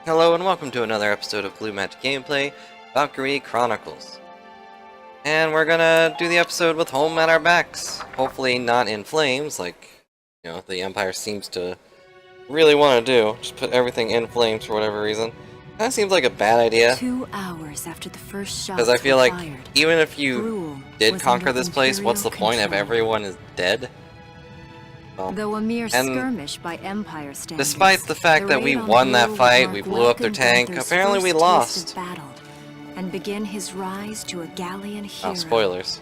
Hello and welcome to another episode of BlueMageBrilly, Valkyria Chronicles. And we're gonna do the episode with home at our backs. Hopefully not in flames, like, the Empire seems to really want to do. Just put everything in flames for whatever reason. That seems like a bad idea. 2 hours after the first shot, because I feel like even if you did conquer this place, what's the point if everyone is dead? Well, though a mere skirmish by Empire standards, despite the fact that we won that fight, we blew up their tank, apparently we lost. And begin his rise to a galleon hero. Oh, spoilers.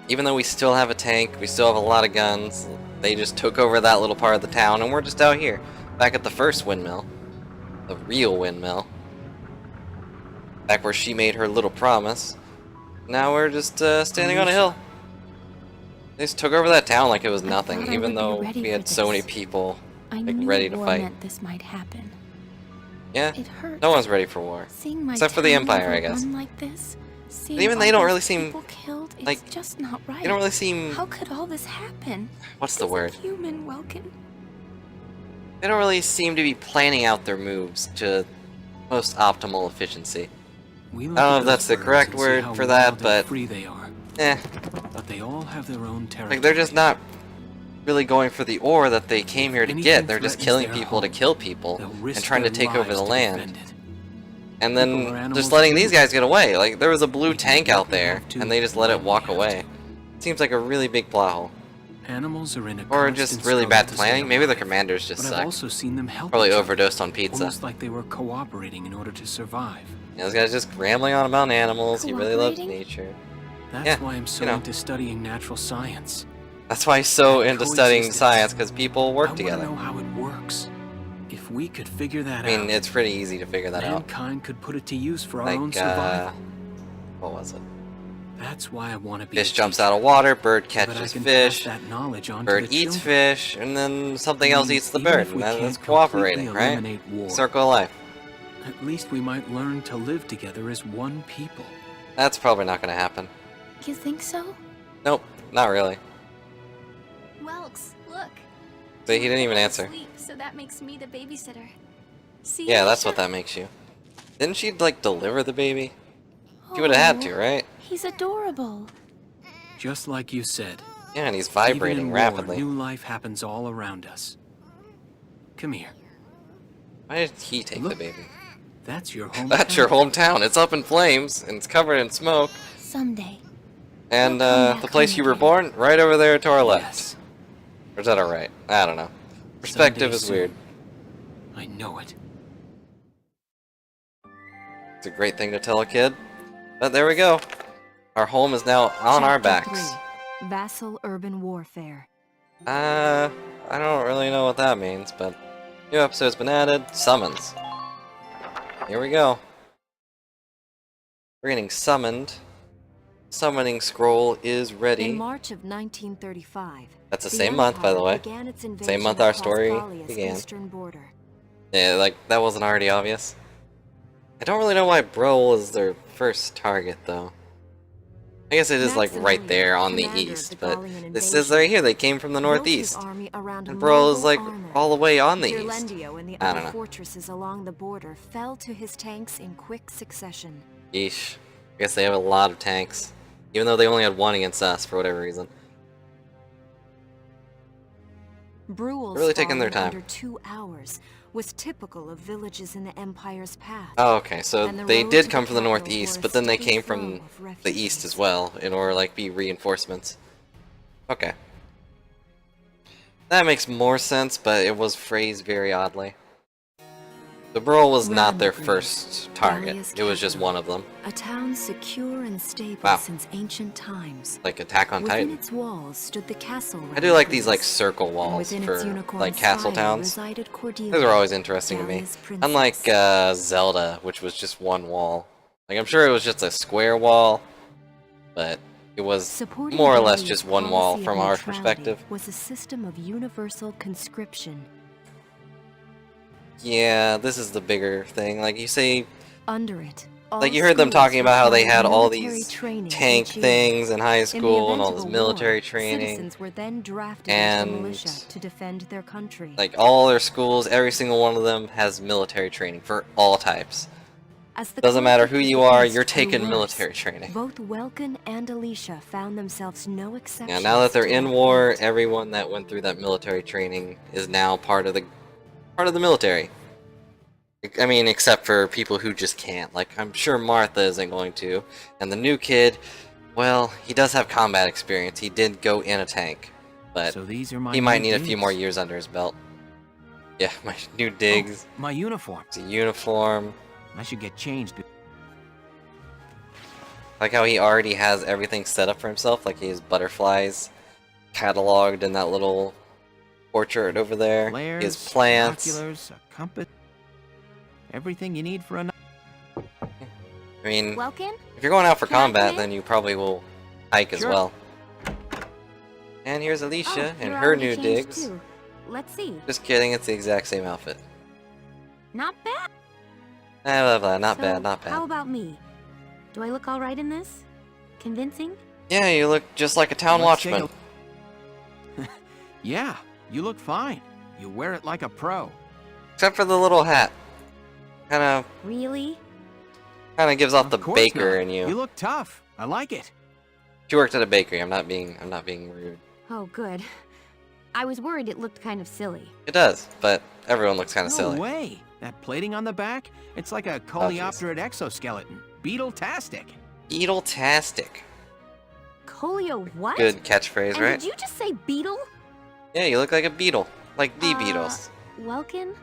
Even though we still have a tank, we still have a lot of guns, they just took over that little part of the town, and we're just out here, back at the first windmill. The real windmill. Back where she made her little promise. Now we're just standing on a hill. They just took over that town like it was nothing, even though we had so many people ready to fight. This might happen. Yeah, it hurts. No one's ready for war, except for the Empire, I guess. Like this, but even they don't really seem killed, like it's just not right. They don't really seem. How could all this happen? What's the word? Human, Welkin. They don't really seem to be planning out their moves to most optimal efficiency. I don't know if that's the correct word for that, but But they all have their own territory. Like, they're just not really going for the ore that they came here to get. They're just killing people to kill people and trying to take over the land. And then just letting these guys get away. Like, there was a blue tank out there, and they just let it walk away. Seems like a really big plot hole. Animals are in a or just really bad planning. Maybe the commanders just suck. I've also seen them help Probably overdosed on pizza. Almost like they were cooperating in order to survive. Yeah, this guy's just rambling on about animals. He really loves nature. That's why I'm so into studying natural science. That's why he's so into studying science, because people work together. I want to know how it works. If we could figure that out, I mean, it's pretty easy to figure that out. Mankind could put it to use for our own survival. What was it? That's why I want to be. Fish jumps out of water, bird catches fish, that knowledge on bird eats fish, and then something else eats the bird, and then it's cooperating, right? Circle of life. At least we might learn to live together as one people. That's probably not going to happen. You think so? Nope, not really. Welks, look. But he didn't even answer. Sleep, so that makes me the babysitter. See yeah, that's what that makes you. Didn't she, like, deliver the baby? She would have had to, right? He's adorable. Just like you said. Yeah, and he's vibrating rapidly. New life happens all around us. Come here. Why did he take the baby? That's your hometown. That's your hometown. It's up in flames, and it's covered in smoke. Someday. And the place you were born, right over there to our left. Yes. Or is that our right? I don't know. Perspective is weird. I know it. It's a great thing to tell a kid. But there we go. Our home is now on our backs. 3. Vassal urban warfare. I don't really know what that means, but new episode's been added. Summons. Here we go. We're getting summoned. Summoning scroll is ready. In March of 1935. That's the same month, by the way. Same month our story began. Yeah, like, that wasn't already obvious. I don't really know why Bro is their first target, though. I guess it is, like, right there on the east, but this says right here they came from the northeast. And Bro is, like, all the way on the east. I don't know. Fortresses along the border fell to his tanks in quick succession. Yeesh. I guess they have a lot of tanks. Even though they only had one against us, for whatever reason. Brewel's really taking their time. Under 2 hours was typical of villages in the Empire's path. Oh, okay, so they did come from the northeast, but then they came from the east as well, in order to, like, be reinforcements. Okay. That makes more sense, but it was phrased very oddly. The Burl was not their first target, it was just one of them. A town secure and stable since ancient times. Like Attack on Titan. Within its walls stood the castle. I do like these, like, circle walls for, like, castle towns. Those are always interesting to me. Unlike Zelda, which was just one wall. Like, I'm sure it was just a square wall, but it was more or less just one wall from our perspective. Was a system of universal conscription. Yeah, this is the bigger thing. Like you say, under it, Like, you heard them schools talking about how they required had all military these training tank each year. things in high In the school and event all of this a military war, training. citizens were then drafted And into the militia to defend their country. like, all their schools, every single one of them has military training for all types. As the Doesn't matter who conflict you with the are, East you're grew taking worse, military training. Both Welkin and Alicia found themselves no exception. Yeah, now that they're in war, everyone that went through that military training is now part of the military. I mean, except for people who just can't. Like, I'm sure Martha isn't going to. And the new kid, well, he does have combat experience. He did go in a tank. But So these are my he might new need a few digs. more years under his belt. Yeah, my new digs. Oh, my uniform. It's a uniform. I should get changed. Like how he already has everything set up for himself. Like he has butterflies cataloged in that little orchard over there. He has Flares, plants. binoculars, a compass. Everything you need for a... I mean, Welkin? if you're going out for Can I come combat, in? then you probably will hike as Sure. well. And here's Alicia and you're her already new changed digs. too. Let's see. Just kidding, it's the exact same outfit. Not bad. Blah, blah, not So, bad, not How bad. about me? Do I look all right in this? Convincing? Yeah, you look just like a town Let's take watchman. Yeah, you look fine. You wear it like a pro. Except for the little hat. Kinda Really? gives off Of the course baker not. in you. You look tough. I like it. She worked at a bakery, I'm not being rude. Oh, good. I was worried it looked kind of silly. It does, but everyone looks kinda No silly. way. That plating on the back, it's like a coleopterate exoskeleton. Beetle-tastic. Beetle-tastic. Colio what? Good catchphrase, And right? did you just say beetle? Yeah, you look like a beetle. Like the Beatles. Welkin?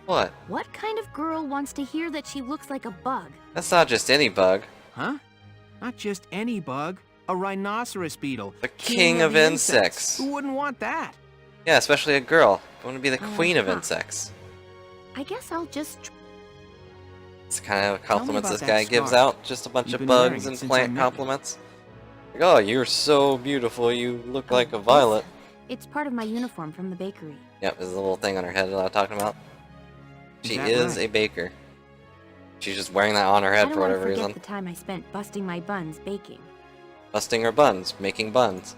What? What kind of girl wants to hear that she looks like a bug? That's not just any bug. Huh? Not just any bug. A rhinoceros beetle. The king of the insects. Who wouldn't want that? Yeah, especially a girl. You want to be the queen of Uh-huh. insects. I guess I'll just... It's kind of compliments about this that guy gives scar. out. Just a bunch You've of been wearing bugs it and since I plant met you. compliments. Like, oh, you're so beautiful. You look like a violet. It's part of my uniform from the bakery. Yep, there's a little thing on her head that I'm talking about. She that is right? a baker. She's just wearing that on her I head don't for want to whatever forget reason. the time I spent busting my buns baking. Busting her buns, making buns.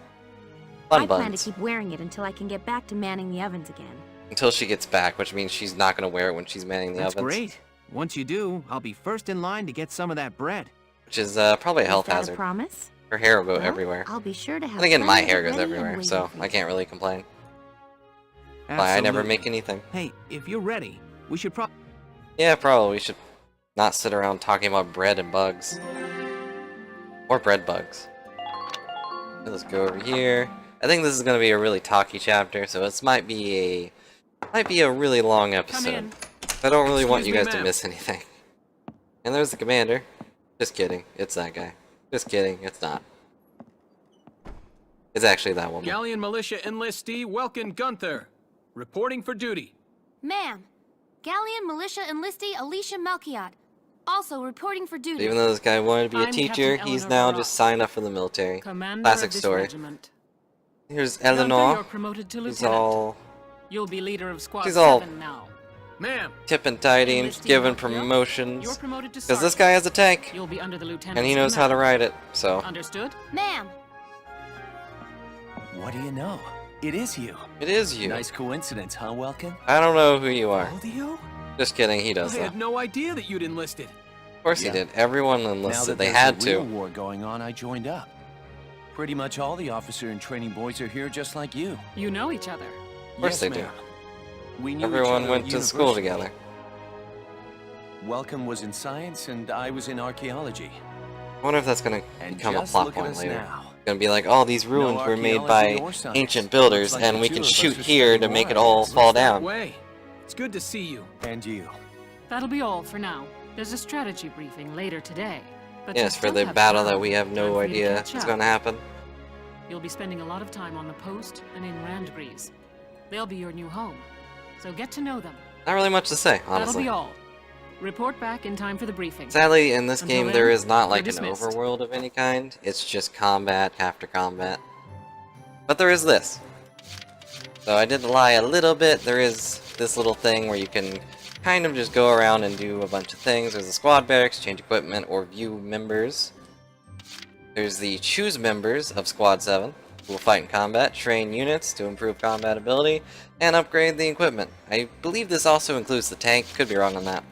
I Fun plan to buns. keep wearing it until I can get back to manning the ovens again. Until she gets back, which means she's not going to wear it when she's manning the That's ovens. great. Once you do, I'll be first in line to get some of that bread. Which is probably a health Is that hazard. a promise? Her hair will go Well, everywhere. I'll be sure to have. And again, my plenty hair of it goes ready and everywhere, waiting so for I you. can't really complain. Why, I never Absolutely. make anything. Hey, if you're ready, we should probably... Yeah, probably we should not sit around talking about bread and bugs. Or bread bugs. Okay, let's go over here. I think this is going to be a really talky chapter, so this might be a really long episode. in. I don't really want you Excuse guys me, to ma'am. miss anything. And there's the commander. Just kidding, it's that guy. Just kidding, it's not. It's actually that woman. Galleon Militia Enlistee Welkin Gunther, reporting for duty. Ma'am. Galleon Militia Enlistee Alicia Melchiot. Also reporting for duty. Even though this guy wanted to be a I'm teacher, Captain he's Eleanor now Ross, just signed up for the military. Commander Classic of this story. regiment. Here's Gunther, Eleanor. you're promoted to She's lieutenant. all You'll be leader of Squad She's all- 7 now. Ma'am, tipping tidy and Enlistee giving Melchior, You're promotions. promoted to Because this sergeant. guy has a tank, You'll be under the lieutenant. and he knows how to ride it, so. Understood? Ma'am. What do you know? It is you. It is you. Nice coincidence, huh, Welkin? I don't know who you are. How old are you? Just kidding, he does I though. had no idea that you'd enlisted. Of course he Yeah. did. Everyone Now enlisted. that They there's had a real to. war going on, I joined up. Pretty much all the officer and training boys are here just like you. You know each other. Of course Yes, they do. ma'am. We knew each Everyone other went at to school university. together. Welcome was in science and I was in archaeology. I wonder if that's gonna And become a just plot look at point us later. now. Gonna be like, oh, these ruins were made by archaeology or science. ancient builders, Looks like and the we two can of us shoot are here to studying make it wires. all fall That down. way. It's good to see you. And you. That'll be all for now. There's a strategy briefing later today. But Yes, you for still the have battle time. that we have Time no for you to idea catch is up. gonna happen. You'll be spending a lot of time on the post and in Randbreeze. They'll be your new home. So get to know them. Not really much to say, That'll honestly. be all. Report back in time for the briefing. Sadly, in this Until game, then, there is not you're like an dismissed. overworld of any kind. It's just combat after combat. But there is this. So I did lie a little bit. There is this little thing where you can kind of just go around and do a bunch of things. There's the squad barracks, change equipment, or view members. There's the choose members of Squad 7, who will fight in combat, train units to improve combat ability, and upgrade the equipment. I believe this also includes the tank, could be wrong on that.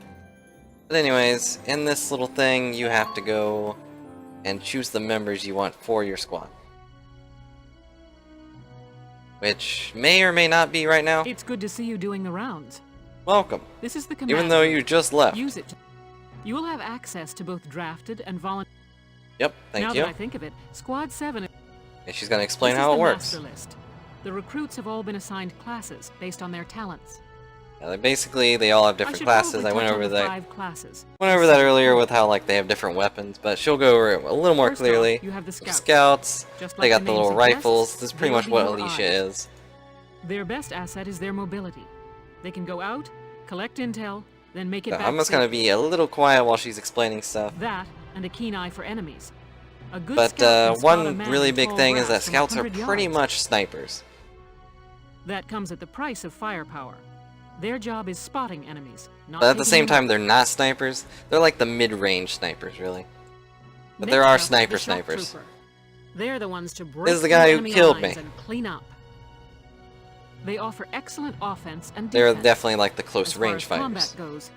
But anyways, in this little thing, you have to go and choose the members you want for your squad. Which may or may not be right now. It's good to see you doing the rounds. Welcome. This is the command. Even though you just left. Use it. You will have access to both drafted and volunteer. Yep, thank now you. that I think of it, Squad 7. And she's going to explain This how is it the works. master list. The recruits have all been assigned classes based on their talents. Yeah, they all have different classes. I went over that. 5 classes. Went over that earlier with how like they have different weapons, but she'll go over it a little more First off, clearly. you have the scouts. Scouts, Just they like got the the name little suggests, rifles. This is pretty they'll much be what your Alicia eyes. is. Their best asset is their mobility. They can go out, collect intel, then make it So back I'm just going to safely. be a little quiet while she's explaining stuff. That and a keen eye for enemies. A good But scout can spot a one man really in big tall thing is that grass from scouts are 100 pretty yards. much snipers. That comes at the price of firepower. Their job is spotting enemies, not But at the taking same them time, out. they're not snipers. They're like the mid-range snipers, really. But Next there are up, sniper the shock snipers. trooper. They're the ones to break This is the through guy who enemy killed lines me. and clean up. They offer excellent offense and They're defense. definitely like the As close far range as combat fighters. goes,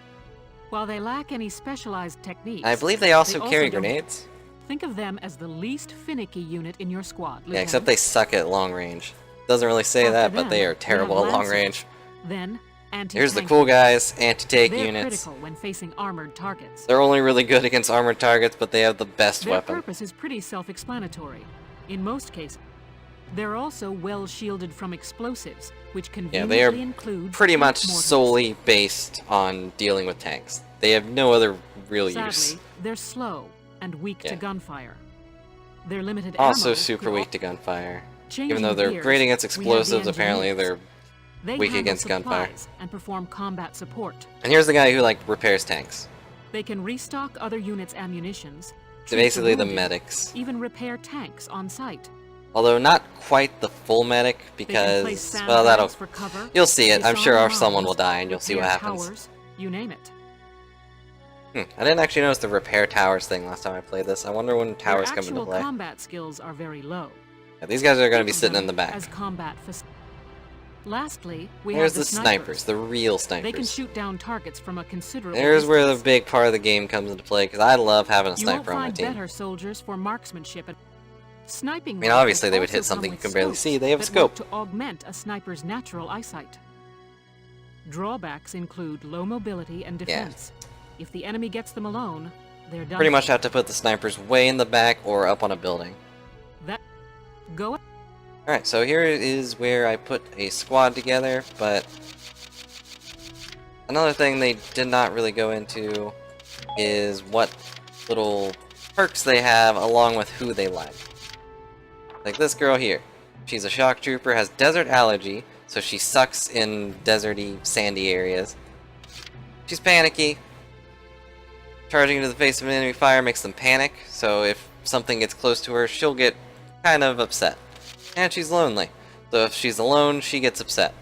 while they lack any specialized techniques, I believe they also they carry don't- grenades. Think of them as the least finicky unit in your squad. Yeah, except they suck at long range. Doesn't really say After that, but them, they are we have terrible at long lancers. range. Then anti-tank Here's the cool units. guys, anti-tank They're units. critical when facing armored targets. They're only really good against armored targets, but they have the best Their weapon. purpose is pretty self-explanatory. In most cases, they're also well shielded from explosives, which Yeah, conveniently they are include pretty tank much mortars. solely based on dealing with tanks. They have no other real Sadly, use. they're slow and weak Yeah. to gunfire. Their limited Also ammo super could weak to gunfire. Changing Even though they're gears, great against we have the explosives, apparently engineers. they're They weak handle against gunfire. supplies and perform combat support. And here's the guy who like repairs tanks. They can restock other units' ammunitions, So treat basically the wounded, medics. even repair tanks on site. Although not quite the full medic They can place because well sandbags that'll for cover, you'll see it. I'm sure disarm someone will arms, die and you'll see what repair happens. Towers, you name it. I didn't actually notice the repair towers thing last time I played this. I wonder when towers Their come into actual play. combat skills are very low. Yeah, these guys are going to be Think of sitting them in the back. As combat Lastly, we There's have the snipers, the real snipers. They can shoot down targets from a considerable There's where the distance. big part of the game comes into play, because I love having a You won't sniper on my find team. better soldiers for marksmanship. Sniping. I mean, rifles obviously they would also hit come something you with can barely scopes see. They have a that work scope. to augment a sniper's natural eyesight. Drawbacks include low mobility and defense. If the enemy gets them alone, they're done. Pretty much for. have to put the snipers way in the back or up on a building. That go. Alright, so here is where I put a squad together, but another thing they did not really go into is what little perks they have along with who they like. Like this girl here. She's a shock trooper, has desert allergy, so she sucks in deserty, sandy areas. She's panicky. Charging into the face of enemy fire makes them panic, so if something gets close to her, she'll get kind of upset. And she's lonely, so if she's alone, she gets upset.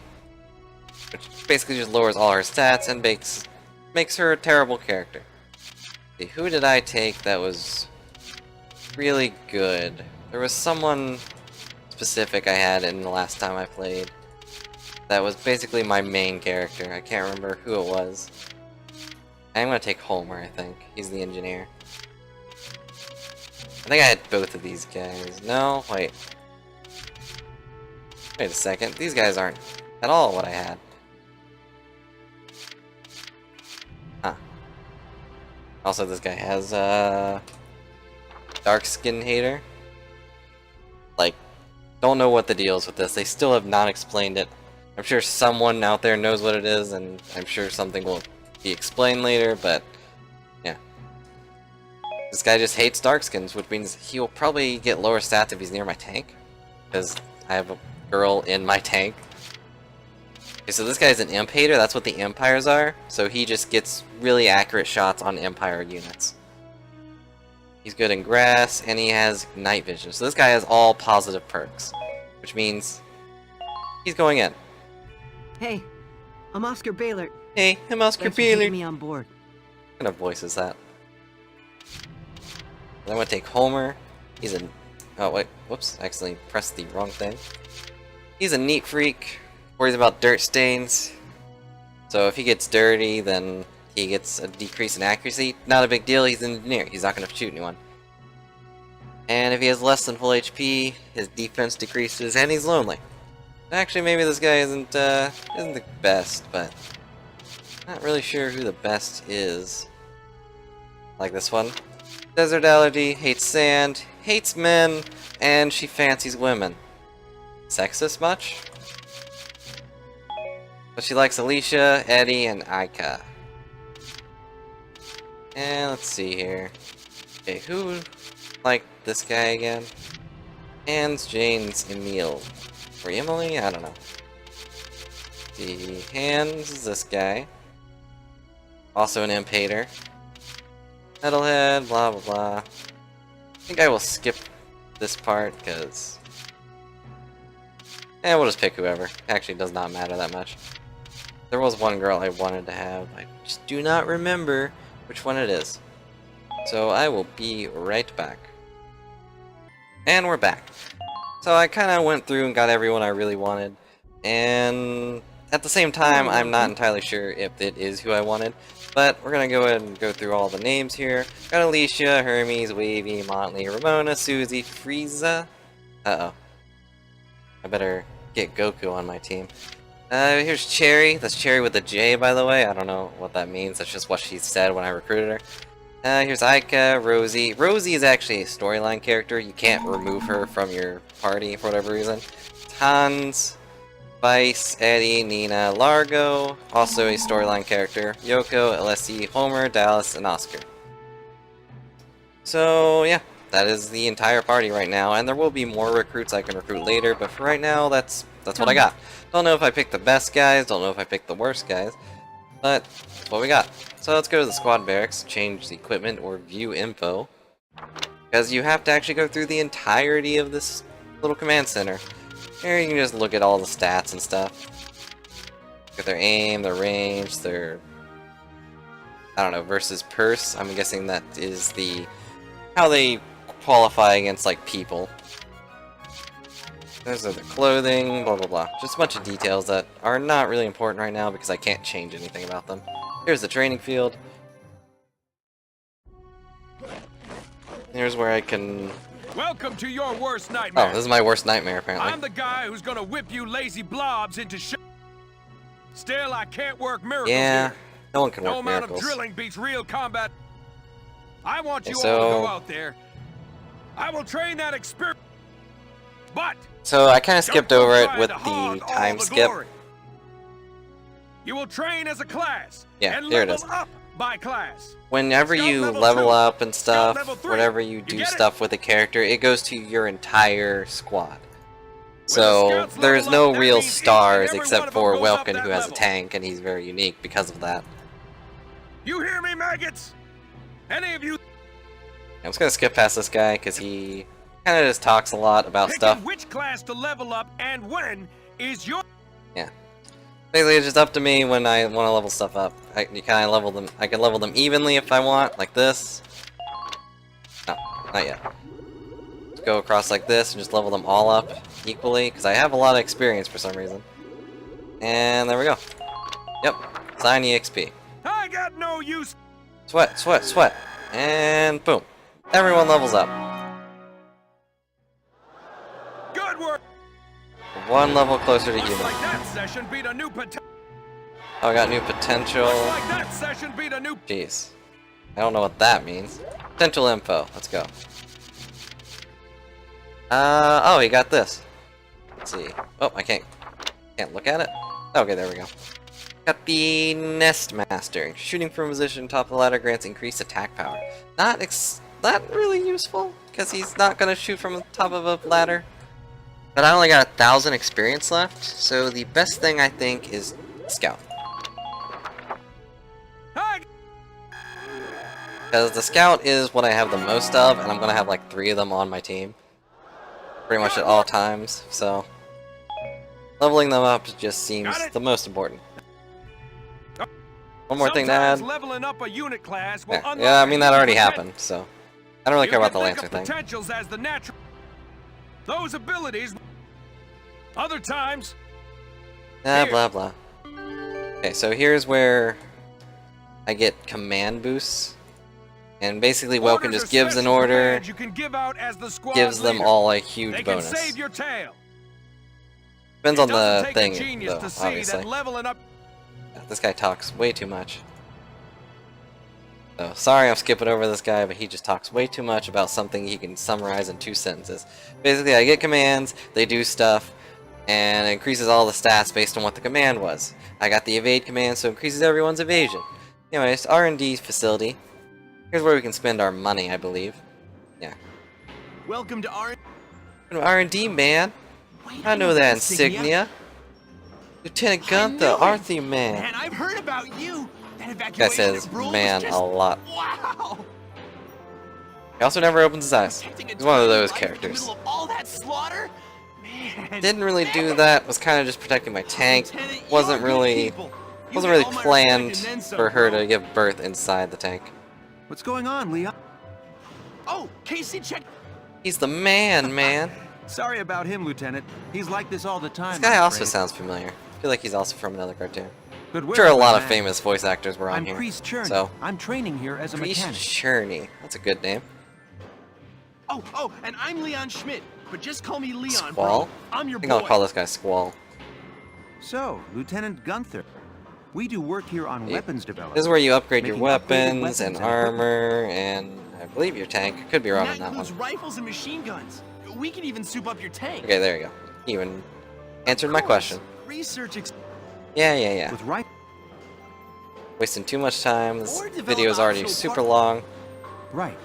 Which basically just lowers all her stats and makes her a terrible character. See, who did I take that was really good? There was someone specific I had in the last time I played that was basically my main character. I can't remember who it was. I'm gonna take Homer, I think. He's the engineer. I think I had both of these guys. No, wait. Wait a second. These guys aren't at all what I had. Huh. Also, this guy has, Dark Skin Hater. Like, don't know what the deal is with this. They still have not explained it. I'm sure someone out there knows what it is, and I'm sure something will be explained later, but yeah. This guy just hates Darkskins, which means he'll probably get lower stats if he's near my tank, because I have a girl in my tank. Okay, so this guy's an imp hater, that's what the Empires are, so he just gets really accurate shots on Empire units. He's good in grass, and he has night vision, so this guy has all positive perks, which means he's going in. Hey, I'm Oscar Baylor. Hey, I'm Oscar Thanks for taking Baylor. me on board. What kind of voice is that? Then I'm gonna take Homer. He's a... Oh, wait. Whoops. I accidentally pressed the wrong thing. He's a neat freak. Worries about dirt stains. So if he gets dirty, then he gets a decrease in accuracy. Not a big deal. He's an engineer. He's not gonna shoot anyone. And if he has less than full HP, his defense decreases, and he's lonely. Actually, maybe this guy isn't the best, but not really sure who the best is. Like this one. Desert allergy, hates sand, hates men, and she fancies women. Sexist much? But she likes Alicia, Eddie, and Aika. And let's see here. Okay, who liked this guy again? Hans, James, Emil. Or Emily? I don't know. The Hans is this guy. Also an imp hater. Metalhead, blah blah blah. I think I will skip this part because we'll just pick whoever. Actually, it does not matter that much. There was one girl I wanted to have. I just do not remember which one it is. So I will be right back. And we're back. So I kind of went through and got everyone I really wanted. And at the same time, I'm not entirely sure if it is who I wanted. But we're going to go ahead and go through all the names here. Got Alicia, Hermes, Wavy, Motley, Ramona, Susie, Frieza. Uh-oh. I better get Goku on my team. Here's Cherry. That's Cherry with a J, by the way. I don't know what that means. That's just what she said when I recruited her. Here's Aika, Rosie. Rosie is actually a storyline character. You can't remove her from your party for whatever reason. Hans, Vice, Eddie, Nina, Largo. Also a storyline character. Yoko, Alessi, Homer, Dallas, and Oscar. So, yeah. That is the entire party right now, and there will be more recruits I can recruit later, but for right now, that's what I got. Don't know if I picked the best guys, don't know if I picked the worst guys, but that's what we got. So let's go to the squad barracks, change the equipment, or view info, because you have to actually go through the entirety of this little command center. Here you can just look at all the stats and stuff. Look at their aim, their range, their, I don't know, versus purse. I'm guessing that is the, how they qualify against, like, people. Those are the clothing, blah blah blah. Just a bunch of details that are not really important right now because I can't change anything about them. Here's the training field. Here's where I can... Welcome to your worst nightmare. Oh, this is my worst nightmare, apparently. I'm the guy who's gonna whip you lazy blobs into sh. Still, I can't work miracles yeah, here. No one can No work amount miracles. of drilling beats real combat. I want you so... all to go out there. I will train that experience. But so I kind of skipped over it with the time skip. You will train as a class. Yeah, and there it level is. up by class. Whenever Scout you level level 2, up and Scout stuff, level 3. whenever you do get it? stuff with a character, it goes to your entire squad. the So scouts there's level no up, that real means each and stars every one except of them for goes up Welkin, that who has a level. tank, and he's very unique because of that. You hear me, maggots? Any of you I'm just gonna skip past this guy because he kind of just talks a lot about picking stuff. which class to level up and when is your... Yeah. Basically, it's just up to me when I want to level stuff up. I can level them. I can level them evenly if I want, like this. No, not yet. Just go across like this and just level them all up equally because I have a lot of experience for some reason. And there we go. Yep, sign EXP. I got no use. Sweat, sweat, sweat, and boom. Everyone levels up. Good work. One level closer to Looks human. like that session beat a new Oh, I got new potential. Looks like that session beat a new... Jeez. I don't know what that means. Potential info. Let's go. Oh, he got this. Let's see. Oh, I can't look at it. Okay, there we go. Got the Nest Master. Shooting from a position top of the ladder grants increased attack power. Not really useful, because he's not going to shoot from the top of a ladder. But I only got 1,000 experience left, so the best thing I think is Scout. Because the Scout is what I have the most of, and I'm going to have like 3 of them on my team. Pretty much at all times, so... leveling them up just seems the most important. One more thing to Sometimes add. leveling up a unit class will Yeah, unlock yeah, I mean that a already new happened, so I don't really care about the You can Lancer think of thing. potentials as the natural. Those abilities. Other times. Blah blah blah. Okay, so here's where I get command boosts, and basically Welkin Orders just are gives an special order, commands you can give out as the squad gives them leader. all a huge They can bonus. save your tail. Depends It on the doesn't take a thing, genius though, to see obviously. that leveling up. This guy talks way too much. So, sorry I'm skipping over this guy, but he just talks way too much about something he can summarize in 2 sentences. Basically, I get commands, they do stuff, and it increases all the stats based on what the command was. I got the evade command, so it increases everyone's evasion. Anyways, R&D facility. Here's where we can spend our money, I believe. Yeah. Welcome to R&D, man. I know that insignia. Lieutenant Gunther, Arthur, man. Man, I've heard about you. That Guy evacuation says at Brule was man just... a lot. Wow. He also never opens his eyes. Protecting a He's one of tiny those life in the characters. middle of all that slaughter? Man. Didn't really do that. Was kind of just protecting my tank. Lieutenant, Wasn't you're good really people. You wasn't get really all my planned respect and then some, for her bro. to give birth inside the tank. What's going on, Leon? Oh, Casey, check. He's the man. Sorry about him, Lieutenant. He's like this all the time. This guy I'm also afraid. sounds familiar. I feel like he's also from another cartoon. But I'm where sure a am lot I of at? famous voice actors were on I'm here. Priest Churney. So, I'm training here as a Priest mechanic. Churney. That's a good name. Oh, and I'm Leon Schmidt. But just call me Leon, Squall? bro. I'm your I think boy. I'll call this guy Squall. So, Lieutenant Gunther, we do work here on weapons development. This is where you upgrade your Making upgraded weapons and weapons and armor and I believe your tank. Could be wrong on that that includes one. rifles and machine guns. We can even soup up your tank. Okay, there you go. You even answered my Of course. question. Research Yeah. with right. Wasting too much time. This Or develop video is already optional super part- long. Right.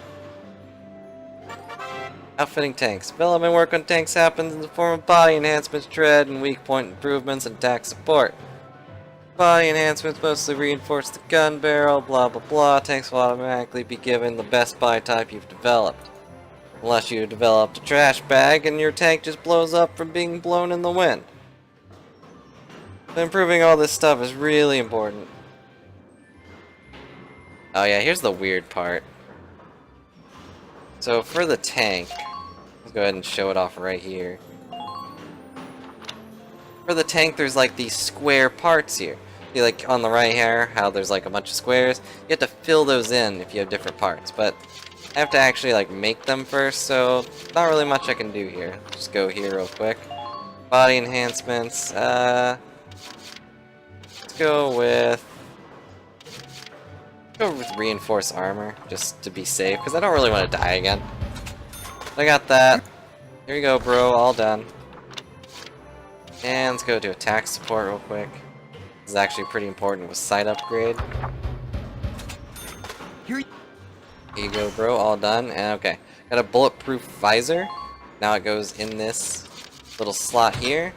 Outfitting tanks. Development work on tanks happens in the form of body enhancements, tread, and weak point improvements, and attack support. Body enhancements mostly reinforce the gun barrel, blah blah blah. Tanks will automatically be given the best body type you've developed. Unless you developed a trash bag and your tank just blows up from being blown in the wind. But improving all this stuff is really important. Oh yeah, here's the weird part. So for the tank, let's go ahead and show it off right here. For the tank, there's like these square parts here. See, like on the right here, how there's like a bunch of squares. You have to fill those in if you have different parts, but I have to actually like make them first, so not really much I can do here. Just go here real quick. Body enhancements. Let's go with reinforced armor, just to be safe, because I don't really want to die again. I got that. Here you go, bro. All done. And let's go to attack support real quick. This is actually pretty important with sight upgrade. Here you go, bro. All done. And okay, got a bulletproof visor. Now it goes in this little slot here.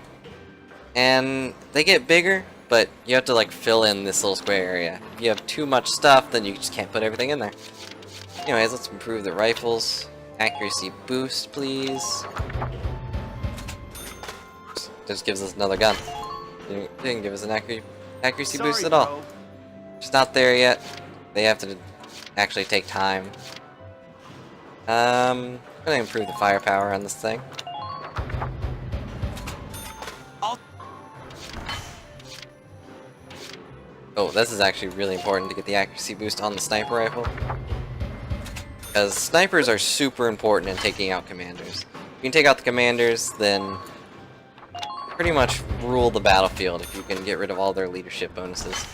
And they get bigger, but you have to like fill in this little square area. If you have too much stuff, then you just can't put everything in there. Anyways, let's improve the rifles. Accuracy boost, please. Just gives us another gun. Didn't give us an accuracy boost at all. Just not there yet. They have to actually take time. I'm gonna improve the firepower on this thing. Oh, this is actually really important to get the accuracy boost on the sniper rifle. Because snipers are super important in taking out commanders. If you can take out the commanders, then pretty much rule the battlefield if you can get rid of all their leadership bonuses.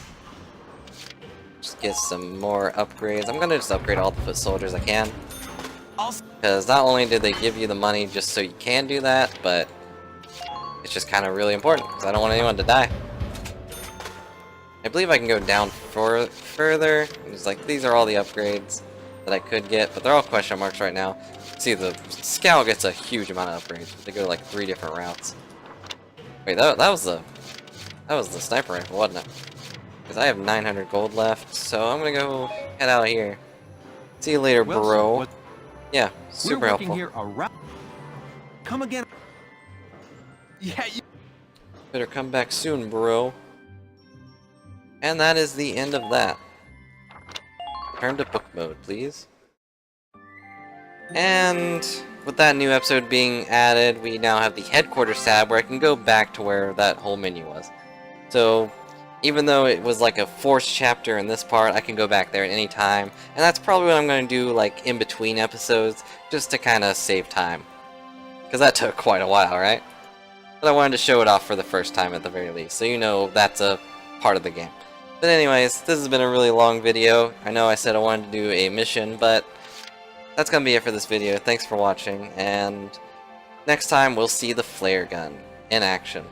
Just get some more upgrades. I'm gonna just upgrade all the foot soldiers I can. Because not only do they give you the money just so you can do that, but it's just kind of really important because I don't want anyone to die. I believe I can go down further. It's like these are all the upgrades that I could get, but they're all question marks right now. See, the Scout gets a huge amount of upgrades. They go like 3 different routes. Wait, that was the sniper rifle, wasn't it? Because I have 900 gold left, so I'm gonna go head out of here. See you later, bro. Yeah, super We're working helpful. here around. Come again. Yeah. Better come back soon, bro. And that is the end of that. Turn to book mode, please. And with that new episode being added, we now have the headquarters tab where I can go back to where that whole menu was. So, even though it was like a forced chapter in this part, I can go back there at any time. And that's probably what I'm going to do like in between episodes, just to kind of save time. Because that took quite a while, right? But I wanted to show it off for the first time at the very least, so you know that's a part of the game. But anyways, this has been a really long video. I know I said I wanted to do a mission, but that's going to be it for this video. Thanks for watching, and next time we'll see the flare gun in action.